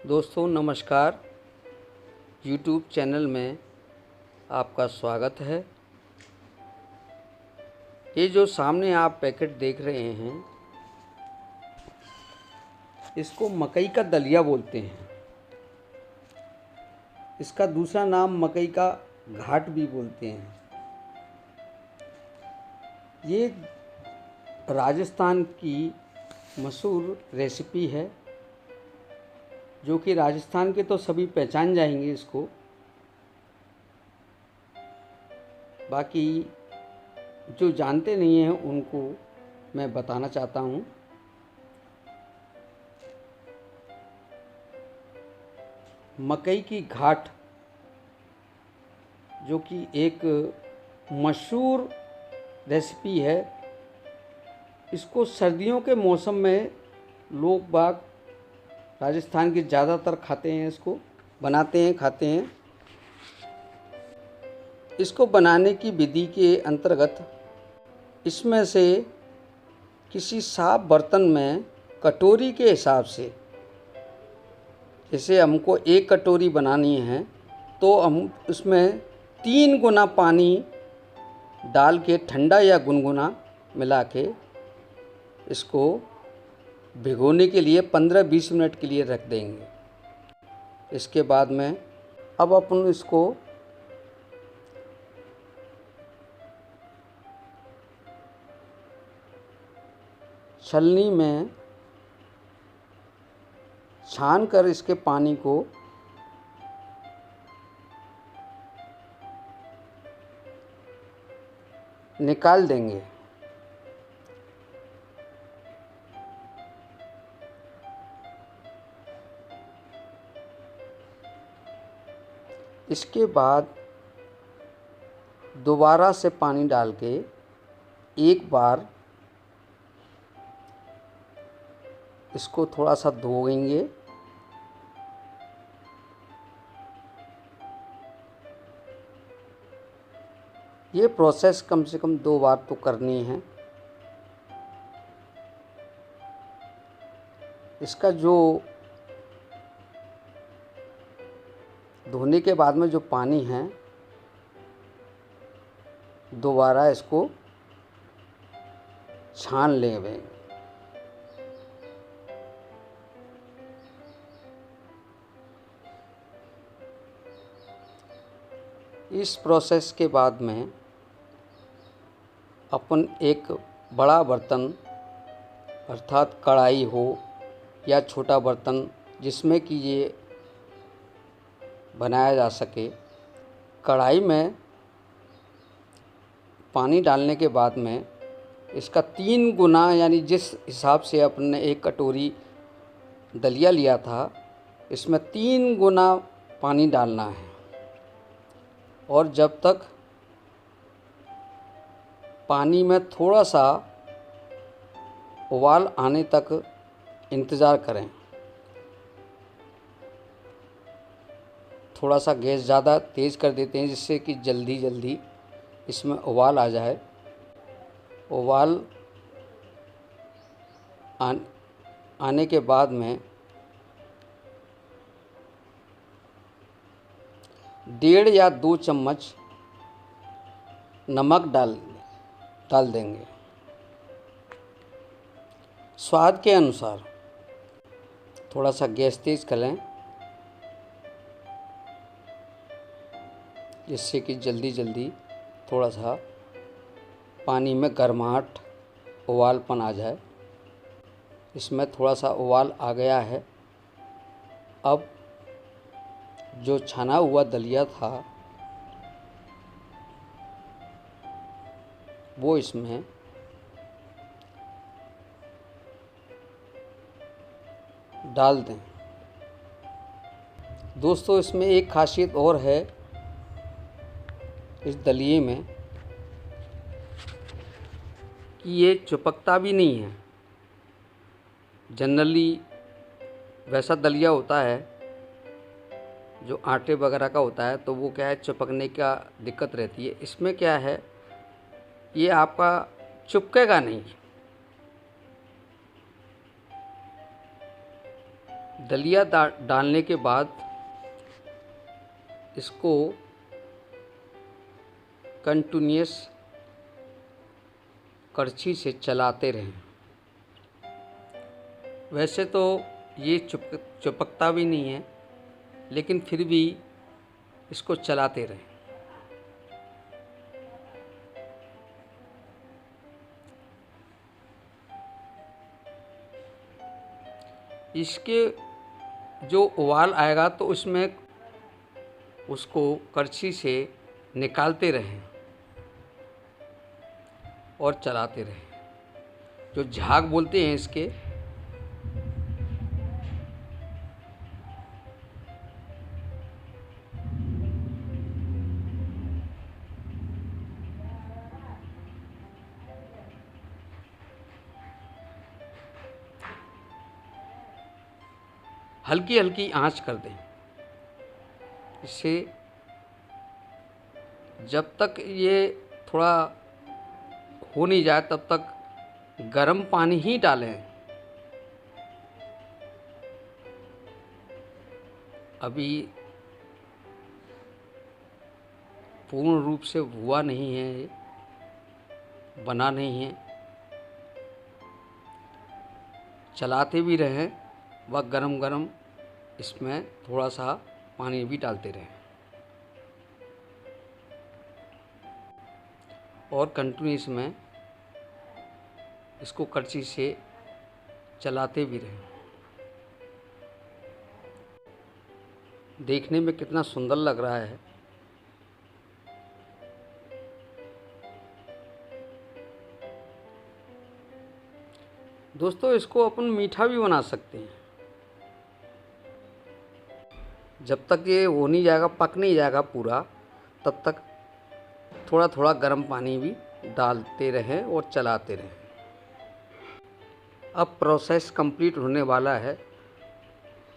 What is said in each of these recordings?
दोस्तों नमस्कार। YouTube channel में आपका स्वागत है। ये जो सामने आप पैकेट देख रहे हैं इसको मकई का दलिया बोलते हैं। इसका दूसरा नाम मकई का घाट भी बोलते हैं। ये राजस्थान की मशहूर रेसिपी है जो कि राजस्थान के तो सभी पहचान जाएंगे इसको। बाकी जो जानते नहीं हैं उनको मैं बताना चाहता हूँ। मकई की घाट जो कि एक मशहूर रेसिपी है, इसको सर्दियों के मौसम में लोग बाग राजस्थान के ज़्यादातर खाते हैं, इसको बनाते हैं, खाते हैं। इसको बनाने की विधि के अंतर्गत इसमें से किसी साफ बर्तन में कटोरी के हिसाब से, जैसे हमको 1 कटोरी बनानी है तो हम उसमें 3 गुना पानी डाल के ठंडा या गुनगुना मिला के इसको भिगोने के लिए 15-20 मिनट के लिए रख देंगे। इसके बाद में अब अपन इसको छलनी में छान कर इसके पानी को निकाल देंगे। इसके बाद दोबारा से पानी डाल के एक बार इसको थोड़ा सा धोएंगे। ये प्रोसेस कम से कम 2 बार तो करनी है। इसका जो धोने के बाद में जो पानी है दोबारा इसको छान लेंगे। इस प्रोसेस के बाद में अपन एक बड़ा बर्तन अर्थात कढ़ाई हो या छोटा बर्तन जिसमें कि ये बनाया जा सके, कढ़ाई में पानी डालने के बाद में इसका 3 गुना, यानी जिस हिसाब से अपन ने 1 कटोरी दलिया लिया था इसमें 3 गुना पानी डालना है। और जब तक पानी में थोड़ा सा उबाल आने तक इंतज़ार करें। थोड़ा सा गैस ज़्यादा तेज़ कर देते हैं जिससे कि जल्दी इसमें उबाल आ जाए। उबाल आने के बाद में 1.5 या 2 चम्मच नमक डाल देंगे स्वाद के अनुसार। थोड़ा सा गैस तेज़ कर लें जिससे कि जल्दी थोड़ा सा पानी में गर्माहट उबालपन आ जाए। इसमें थोड़ा सा उबाल आ गया है। अब जो छना हुआ दलिया था वो इसमें डाल दें। दोस्तों इसमें एक खासियत और है इस दलिये में कि ये चिपकता भी नहीं है। जनरली वैसा दलिया होता है जो आटे वगैरह का होता है तो वो क्या है, चिपकने का दिक्कत रहती है। इसमें क्या है, ये आपका चिपकेगा नहीं। दलिया डालने के बाद इसको कंटिन्यूअस करछी से चलाते रहें। वैसे तो ये चिपकता भी नहीं है, लेकिन फिर भी इसको चलाते रहें। इसके जो उबाल आएगा तो उसमें उसको करछी से निकालते रहें और चलाते रहें। जो झाग बोलते हैं इसके, हल्की हल्की आंच कर दें। इससे जब तक ये थोड़ा हो नहीं जाए तब तक गर्म पानी ही डालें। अभी पूर्ण रूप से हुआ नहीं है, ये बना नहीं है। चलाते भी रहें व गरम गरम इसमें थोड़ा सा पानी भी डालते रहें और कंटिन्यूअस में इसको करछी से चलाते भी रहें। देखने में कितना सुंदर लग रहा है। दोस्तों, इसको अपन मीठा भी बना सकते हैं। जब तक ये हो नहीं जाएगा, पक नहीं जाएगा पूरा, तब तक थोड़ा थोड़ा गर्म पानी भी डालते रहें और चलाते रहें। अब प्रोसेस कंप्लीट होने वाला है।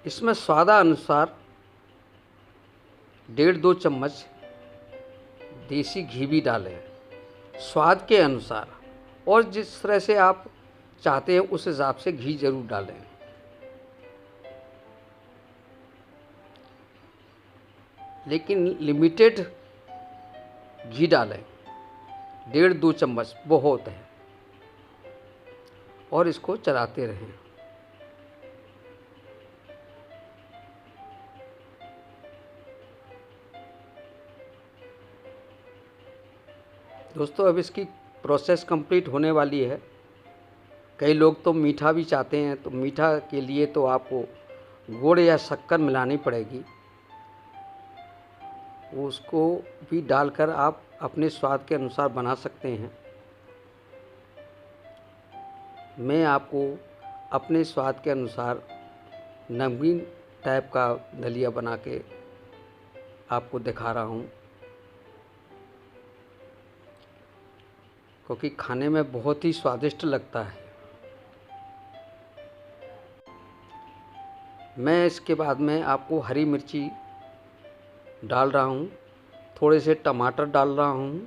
इसमें स्वादानुसार 1.5-2 चम्मच देसी घी भी डालें, स्वाद के अनुसार, और जिस तरह से आप चाहते हैं उस हिसाब से घी जरूर डालें। लेकिन लिमिटेड घी डालें, 1.5-2 चम्मच बहुत है, और इसको चलाते रहें। दोस्तों, अब इसकी प्रोसेस कंप्लीट होने वाली है। कई लोग तो मीठा भी चाहते हैं, तो मीठा के लिए तो आपको गुड़ या शक्कर मिलानी पड़ेगी। उसको भी डालकर आप अपने स्वाद के अनुसार बना सकते हैं। मैं आपको अपने स्वाद के अनुसार नमकीन टाइप का दलिया बना के आपको दिखा रहा हूँ, क्योंकि खाने में बहुत ही स्वादिष्ट लगता है। मैं इसके बाद में आपको हरी मिर्ची डाल रहा हूँ, थोड़े से टमाटर डाल रहा हूँ,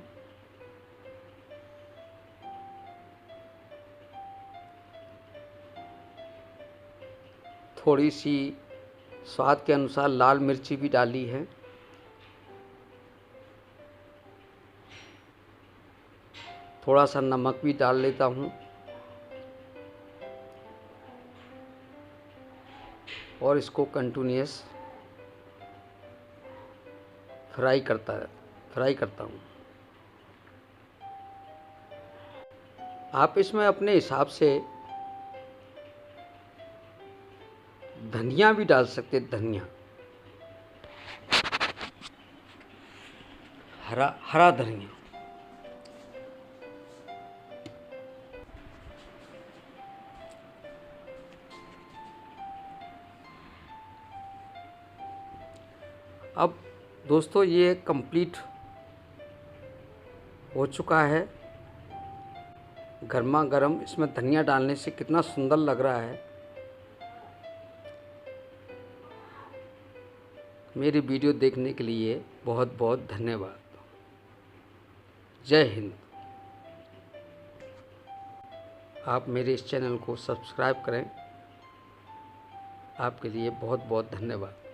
थोड़ी सी स्वाद के अनुसार लाल मिर्ची भी डाली है, थोड़ा सा नमक भी डाल लेता हूँ, और इसको कंटिन्यूअस फ्राई करता हूँ। आप इसमें अपने हिसाब से धनिया भी डाल सकते, धनिया, हरा धनिया। अब दोस्तों, ये कंप्लीट हो चुका है। गर्मा गर्म इसमें धनिया डालने से कितना सुंदर लग रहा है। मेरी वीडियो देखने के लिए बहुत बहुत धन्यवाद। जय हिंद। आप मेरे इस चैनल को सब्सक्राइब करें आपके लिए बहुत बहुत धन्यवाद।